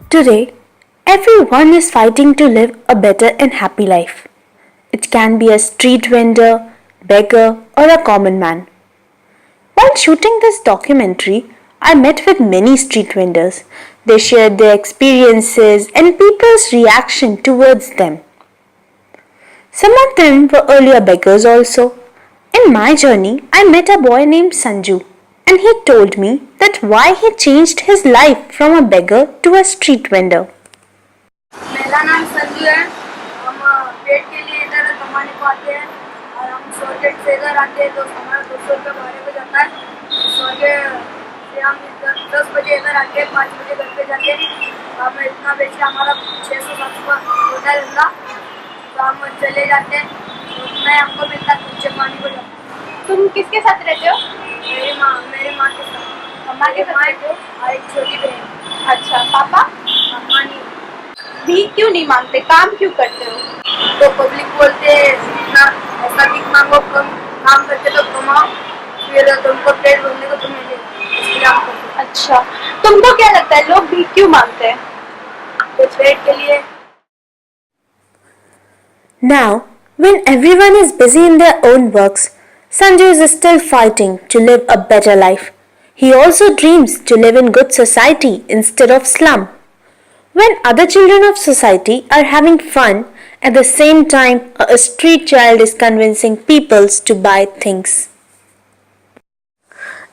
Today, everyone is fighting to live a better and happy life. It can be a street vendor, beggar, or a common man. While shooting this documentary, I met with many street vendors. They shared their experiences and people's reaction towards them. Some of them were earlier beggars also. In my journey, I met a boy named Sanju, and he told me that why he changed his life from a beggar to a street vendor. मेरा नाम संजू है। हम पेट के लिए इधर कमाने को आते हैं और हम सोलगेट से इधर आते हैं तो हमारा 200 रुपये भाड़े पे जाता है। सोलगेट से हम 10 बजे इधर आके 5 बजे घर पे जाते हैं। हमें इतना बेचे हमारा 600-700 होता है धंधा, तो हम चले जाते हैं। मैं हमको मिलता नीचे पानी को जाता। तुम किसके साथ रहते हो? मेरी माँ के साथ। मम्मा के साथ रहते हो? और एक छोटी बहन। अच्छा, पापा मम्मा नहीं। भीख क्यों नहीं मांगते, काम क्यों करते हो? तो पब्लिक बोलते ना ऐसा भीख मांगो, कम काम करते तो कमाओ, फिर तुमको पेट भरने को तो मिले, इसलिए हम करते हैं। अच्छा, तुमको क्या लगता है लोग भीख क्यों मांगते हैं? तो पेट के लिए। Now, when everyone is busy in their own works, Sanju is still fighting to live a better life. He also dreams to live in good society instead of slum. When other children of society are having fun, at the same time a street child is convincing people to buy things.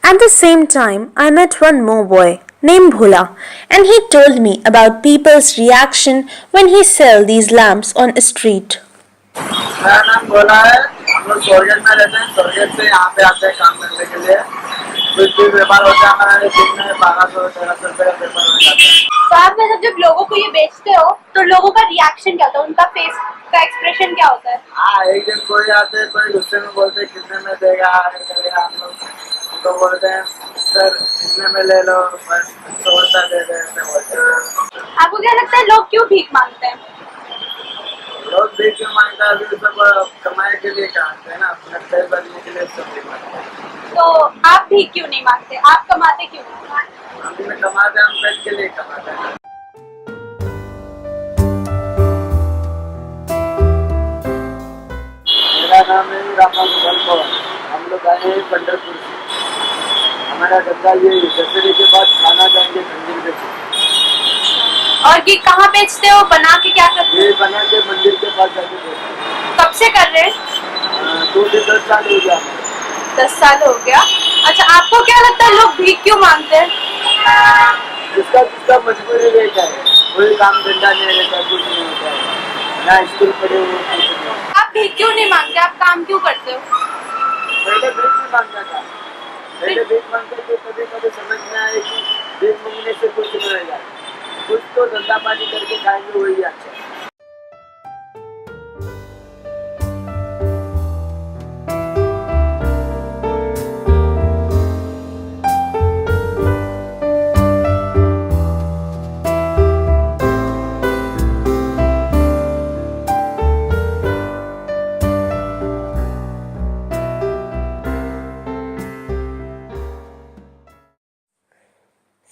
At the same time, I met one more boy named Bhula, and he told me about people's reaction when he sell these lamps on a street. मेरा नाम भोला है। हम लोग सोरगेट में रहते हैं। सोरगेट से यहाँ पे आते हैं काम करने के लिए। कुछ भी व्यापार होता है हमारा, दिन में 1200-1300 रुपये का व्यापार हो जाता है। तो आप मतलब जब लोगों को ये बेचते हो तो लोगों का रिएक्शन क्या होता है, उनका फेस का एक्सप्रेशन क्या होता है? हाँ, एक दिन कोई आते हैं, कोई गुस्से में बोलते हैं कितने में देगा करेगा। हम लोग तो बोलते हैं सर कितने में ले लो, बस 100 दे दे, ऐसे बोलते हैं। आपको क्या लगता है लोग क्यों भीख मांगते हैं? लोग भी क्यों मांगता है, अभी सब कमाए के लिए करते हैं ना, अपने पेट भरने के लिए सब भी मांगते हैं। तो आप भीख क्यों नहीं मांगते, आप कमाते क्यों नहीं? हम भी कमाते हैं, हम पेट के लिए कमाते हैं। मेरा नाम है रामा। हम लोग आए हैं पंढरपुर से। हमारा धंधा ये दशहरे के बाद खाना जाएंगे मंदिर में। और ये कहाँ बेचते हो, बना के क्या करते ये बना के मंदिर के पास जाके बेचते हो? कब से कर रहे हैं? 2 से 10 साल हो गया। 10 साल हो गया। अच्छा, आपको क्या लगता है लोग भीख क्यों मांगते हैं? जिसका मजबूरी रहता है, कोई काम धंधा नहीं रहता, कुछ नहीं होता है, ना स्कूल पढ़े हुए कुछ नहीं। आप भीख क्यों नहीं मांगते, आप काम क्यों करते हो? पहले भीख नहीं मांगता था। पहले भीख मांगते थे, कभी कभी समझ में आए कि भीख मांगने से कुछ नहीं रहेगा, कुछ तो धंधा पानी करके खाएंगे वही अच्छा है।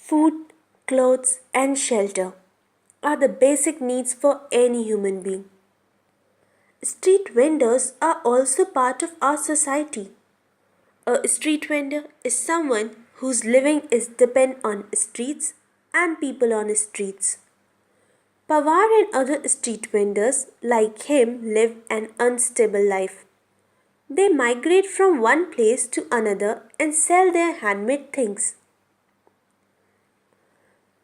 Food, clothes, and shelter are the basic needs for any human being. Street vendors are also part of our society. A street vendor is someone whose living is depend on streets and people on streets. Pawar and other street vendors like him live an unstable life. They migrate from one place to another and sell their handmade things.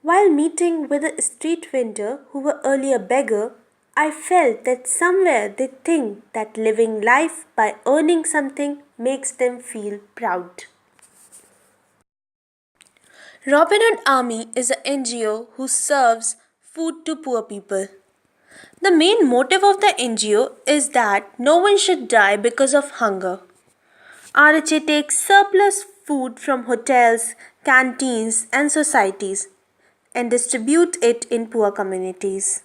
While meeting with a street vendor who were earlier beggar, I felt that somewhere they think that living life by earning something makes them feel proud. Robin Hood Army is an NGO who serves food to poor people. The main motive of the NGO is that no one should die because of hunger. RHA takes surplus food from hotels, canteens, and societies and distribute it in poor communities.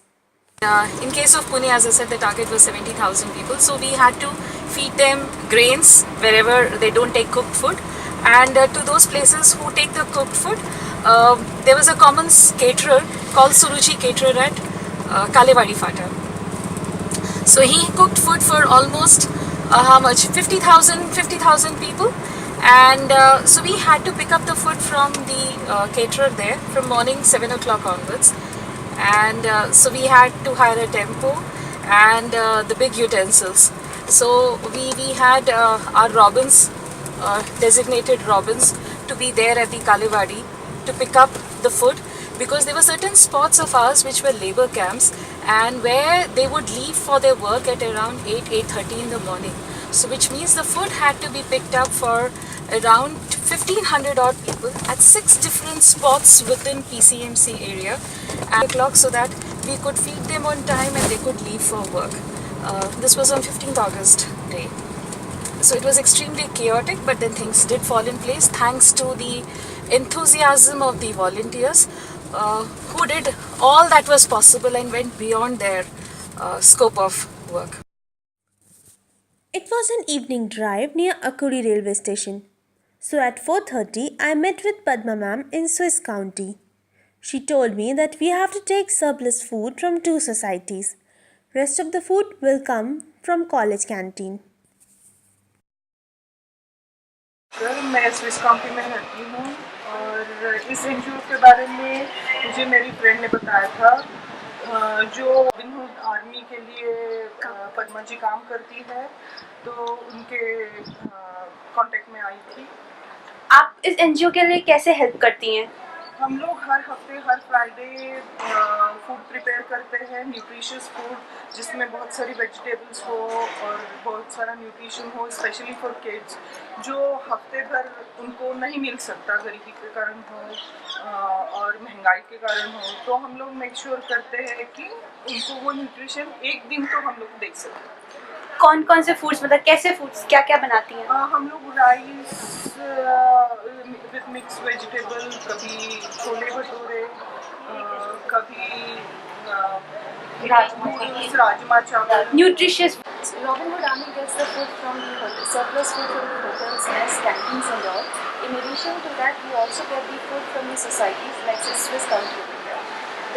In case of Pune, as I said, the target was 70,000 people. So we had to feed them grains wherever they don't take cooked food. And to those places who take the cooked food, there was a common caterer called Suruchi Caterer at Kalewadi Fata. So he cooked food for almost how much? 50,000 people. And so we had to pick up the food from the caterer there from morning 7 o'clock onwards. And so we had to hire a tempo and the big utensils. So we had our robins, designated robins, to be there at the Kalewadi to pick up the food, because there were certain spots of ours which were labor camps and where they would leave for their work at around 8:30 in the morning. So which means the food had to be picked up for around 1500 odd people at 6 different spots within PCMC area at o'clock, so that we could feed them on time and they could leave for work. This was on 15th August day. So it was extremely chaotic, but then things did fall in place thanks to the enthusiasm of the volunteers who did all that was possible and went beyond their scope of work. It was an evening drive near Akuri railway station. So at 4:30 I met with Padma ma'am in Swiss County. She told me that we have to take surplus food from 2 societies. Rest of the food will come from college canteen. Sir मैं Swiss county में रहती हूँ और इस NGO के बारे में मुझे मेरी फ्रेंड ने बताया था, जो रॉबिन हुड आर्मी के लिए पद्मा जी काम करती है, तो उनके कांटेक्ट में आई थी। आप इस एनजीओ के लिए कैसे हेल्प करती हैं? हम लोग हर हफ्ते हर फ्राइडे फूड प्रिपेयर करते हैं, न्यूट्रिशियस फूड, जिसमें बहुत सारी वेजिटेबल्स हो और बहुत सारा न्यूट्रिशन हो, स्पेशली फॉर किड्स जो हफ्ते भर उनको नहीं मिल सकता, गरीबी के कारण हो और महंगाई के कारण हो। तो हम लोग मेक श्योर करते हैं कि उनको वो न्यूट्रिशन एक दिन तो हम लोग दे सकते हैं। कौन कौन से फूड्स, मतलब कैसे फूड्स क्या क्या बनाती हैं? हम लोग राइस विथ मिक्स वेजिटेबल, कभी छोले भटूरे, कभी राजमा चावल। Nutritious Robin Hood Army gets the food from the hotel, surplus food from the hotels, mess, canteens and all. In addition to that, we also get the food from the societies like the Swiss Country of India.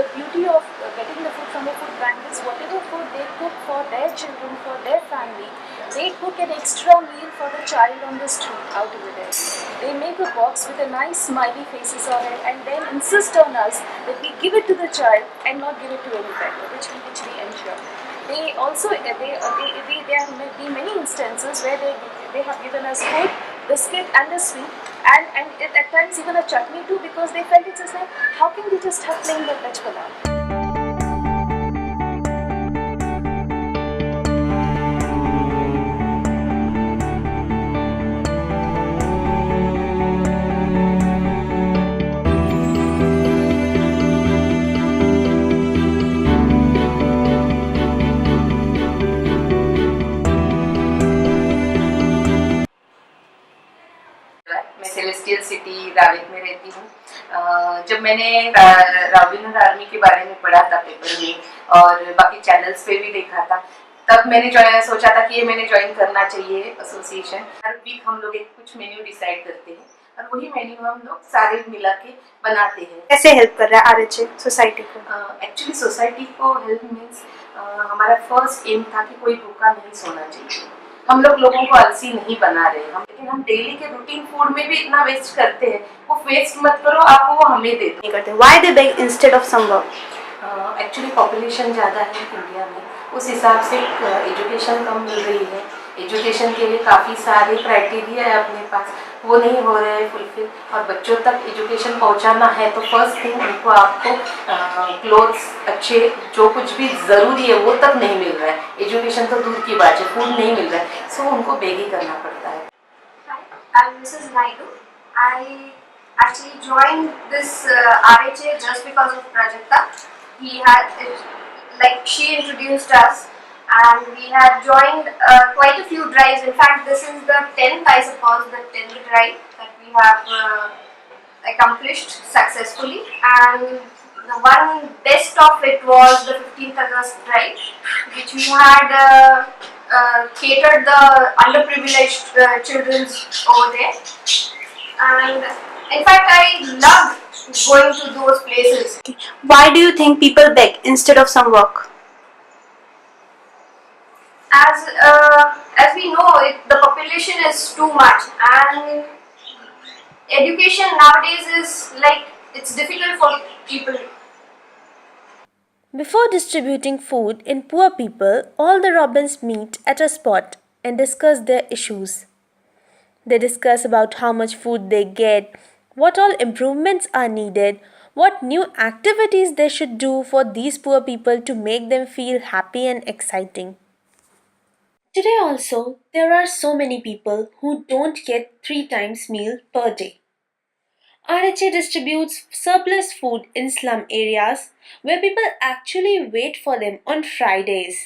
The beauty of getting the food from a food bank is whatever food they cook for their children, for their family, they cook an extra meal for the child on the street out over there. They make a box with a nice smiley faces on it and then insist on us that we give it to the child and not give it to any beggar, which we ensure. They also, there have been many instances where they have given us food, biscuit and the sweet, and at times even a chutney too, because they felt it's just like, how can we just have plain veg pulao? मैं celestial city Ravet में रहती हूँ। जब मैंने robin hood army के बारे में पढ़ा था पेपर में और बाकी चैनल्स पे भी देखा था, तब मैंने सोचा था कि ये मैंने ज्वाइन करना चाहिए एसोसिएशन। हर वीक हम लोग एक कुछ मेन्यू डिसाइड करते हैं और वही मेन्यू हम लोग सारे मिला के बनाते हैं। कैसे हेल्प कर रहा है आरएचए सोसाइटी को? एक्चुअली सोसाइटी को हेल्प मीन्स हमारा फर्स्ट एम था कि कोई भूखा नहीं सोना चाहिए। हम लोगों को आलसी नहीं बना रहे हम, लेकिन हम डेली के रूटीन फूड में भी इतना वेस्ट करते हैं। वो वेस्ट मत करो, आप वो हमें देते करते। Why they beg instead of some work? Actually population ज़्यादा है इंडिया में, उस हिसाब से एजुकेशन कम मिल रही है। एजुकेशन के लिए काफ़ी सारे क्राइटेरिया है अपने पास, वो नहीं हो रहे हैं फुलफिल। और बच्चों तक एजुकेशन पहुंचाना है तो फर्स्ट थिंग उनको आपको क्लोथ्स अच्छे, जो कुछ भी ज़रूरी है वो तक नहीं मिल रहा है। एजुकेशन तो दूर की बात है, फूड नहीं मिल रहा है, सो उनको बेगी करना पड़ता है। I'm Mrs. Naidu. I actually joined this RHA just because of Prajakta. She introduced us, and we had joined quite a few drives. In fact, this is the 10th, I suppose, the 10th drive that we have accomplished successfully. And the one best of it was the 15th August drive, which we had catered the underprivileged children over there. And In fact, I love going to those places. Why do you think people beg instead of some work? As we know, the population is too much, and education nowadays is like it's difficult for people. Before distributing food in poor people, all the robins meet at a spot and discuss their issues. They discuss about how much food they get, what all improvements are needed, what new activities they should do for these poor people to make them feel happy and exciting. Today also, there are so many people who don't get 3 times meal per day. RHA distributes surplus food in slum areas where people actually wait for them on Fridays.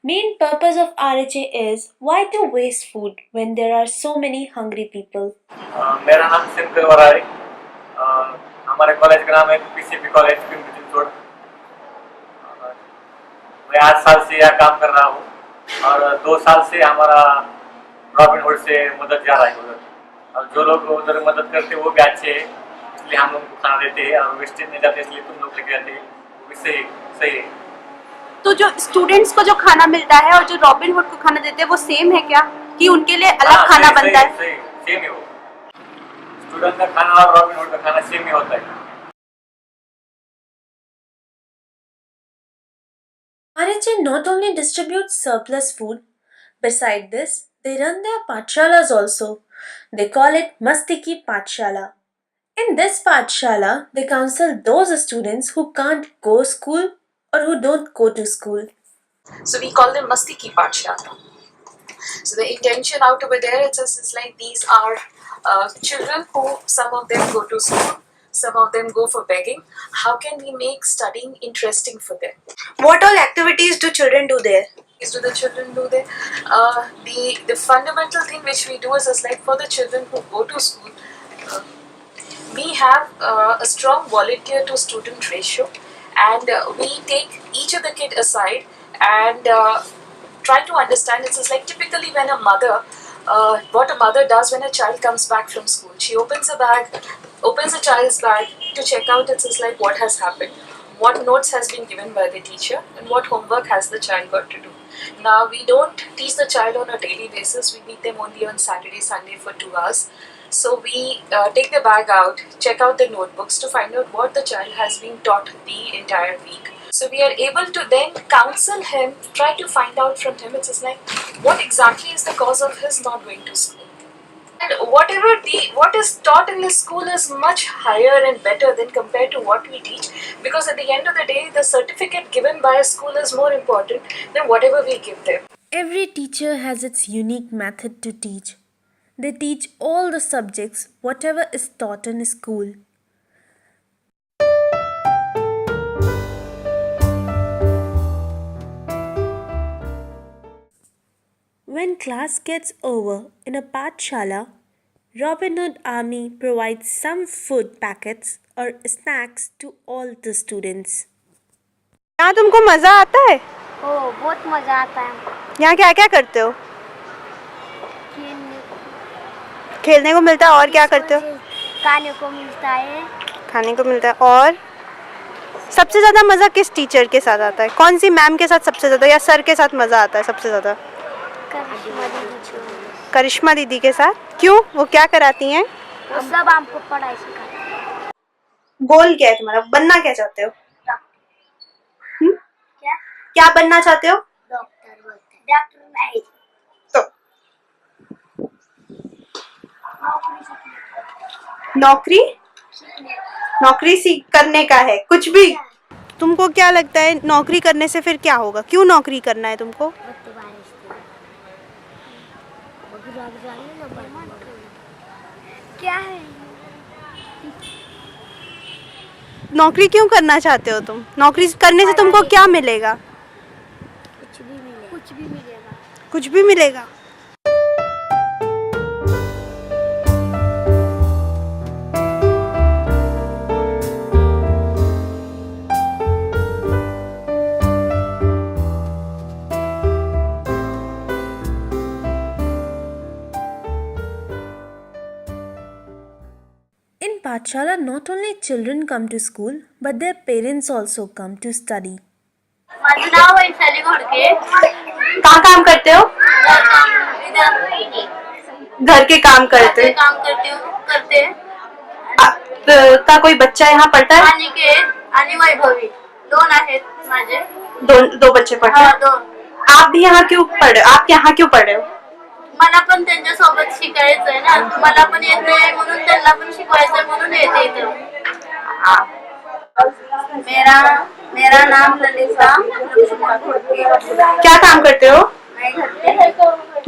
Main purpose of RHA is why to waste food when there are so many hungry people. मेरा नाम सिमकर वरा है। हमारे college का नाम है PCP college Pimpri Chinchwad. मैं 8 साल से यहाँ काम कर रहा हूँ और 2 साल से हमारा रॉबिन हुड से मदद जा रहा है उधर। और जो लोग उधर मदद करते हैं वो भी अच्छे हैं, इसलिए हम लोग को खाना देते हैं और वेस्टेज नहीं जाते इसलिए तुम लोग लेके आते हैं, वो भी सही सही है। तो जो स्टूडेंट्स को जो खाना मिलता है और जो रॉबिन हुड को खाना देते हैं वो सेम है क्या, कि उनके लिए अलग खाना बनता है? सही सेम ही हो, स्टूडेंट का खाना और रॉबिन हुड का खाना सेम ही होता है। RHA not only distributes surplus food, beside this, they run their pathshalas also. They call it Mastiki Pathshala. In this Pathshala, they counsel those students who can't go school or who don't go to school. So we call them Masti Ki Pathshala. So the intention out over there is like these are children who some of them go to school, some of them go for begging. How can we make studying interesting for them? What all activities do children do there? Is do the children do there? The fundamental thing which we do is like for the children who go to school, we have a strong volunteer to student ratio, and we take each of the kid aside and try to understand. It's like typically when a mother, what a mother does when a child comes back from school, she opens a bag, opens a child's bag to check out. It's like what has happened, what notes has been given by the teacher, and what homework has the child got to do. Now we don't teach the child on a daily basis. We meet them only on Saturday, Sunday for 2 hours. So we take the bag out, check out the notebooks to find out what the child has been taught the entire week. So we are able to then counsel him, try to find out from him, it's just like what exactly is the cause of his not going to school. And what is taught in the school is much higher and better than compared to what we teach, because at the end of the day, the certificate given by a school is more important than whatever we give them. Every teacher has its unique method to teach. They teach all the subjects, whatever is taught in school. When class gets over in a Pathshala, Robin Hood Army provides some food packets or snacks to all the students. यहाँ तुमको मजा आता है? बहुत मजा आता है। यहाँ क्या क्या करते हो? खेलने को मिलता है और क्या करते हो? खाने को मिलता है। खाने को मिलता है। और सबसे ज़्यादा मज़ा किस टीचर के साथ आता है? कौन सी मैम के साथ सबसे ज़्यादा या सर के साथ मज़ा आता है सबसे ज़्यादा? करिश्मा दीदी के साथ। क्यों? वो क्या कराती हैं? वो सब हमको पढ़ाई सिखाती है। गोल क्या है तुम्हारा? बनना क्या चाहते हो? क्या? क्या बनना चाहते हो? डॉक्टर बोलते हैं। डॉक्टर नहीं। तो नौकरी नौकरी सीख करने का है कुछ भी। तुमको क्या लगता है नौकरी करने से फिर क्या होगा? क्यों नौकरी करना है तुमको? क्या है? नौकरी क्यों करना चाहते हो तुम? नौकरी करने से तुमको क्या मिलेगा? कुछ भी मिलेगा। कुछ भी मिलेगा। कुछ भी मिलेगा। In Pathshala, not only children come to school, but their parents also come to study. माझं नाव वैशाली घोडके. कहाँ काम करते हो? घर के काम करते काम करते आपका कोई बच्चा यहाँ पढ़ता है? अनिकेत आणि वैभवी 2 आहेत माझे. दो बच्चे पढ़ते हैं? 2. आप भी यहाँ क्यों पढ़ रहे हो? आप यहाँ क्यों पढ़ रहे हो? मला पण त्यांच्या सोबत शिकायचंय ना, मला पण येतंय म्हणून त्यांना पण शिकवायचंय म्हणून येते इथं. मेरा मेरा नाम ललिता लक्ष्मण घोडके. क्या काम करते हो? मैं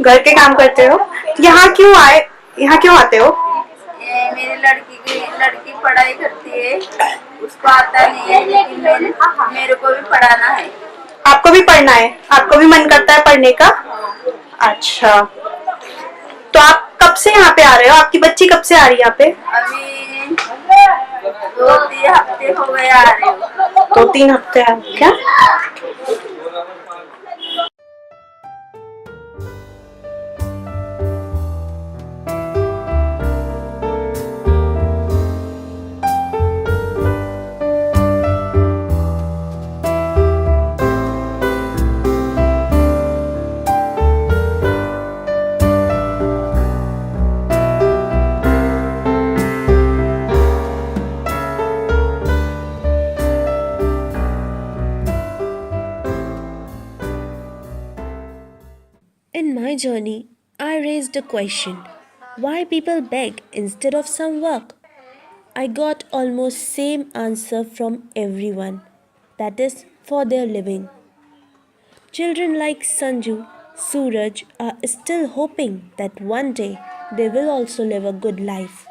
घर के काम करते हो? यहाँ क्यों आए? यहाँ क्यों आते हो? मेरी लड़की पढ़ाई करती है, उसको आता नहीं है, लेकिन मेरे को भी पढ़ाना है. आपको भी पढ़ना है? आपको भी मन करता है पढ़ने का? अच्छा, तो आप कब से यहाँ पे आ रहे हो? आपकी बच्ची कब से आ रही है यहाँ पे? अभी 2-3 हफ्ते हो गए आ रहे हो. 2-3 हफ्ते हैं क्या? In my journey, I raised a question: why people beg instead of some work? I got almost same answer from everyone, that is for their living. Children like Sanju, Suraj are still hoping that one day they will also live a good life.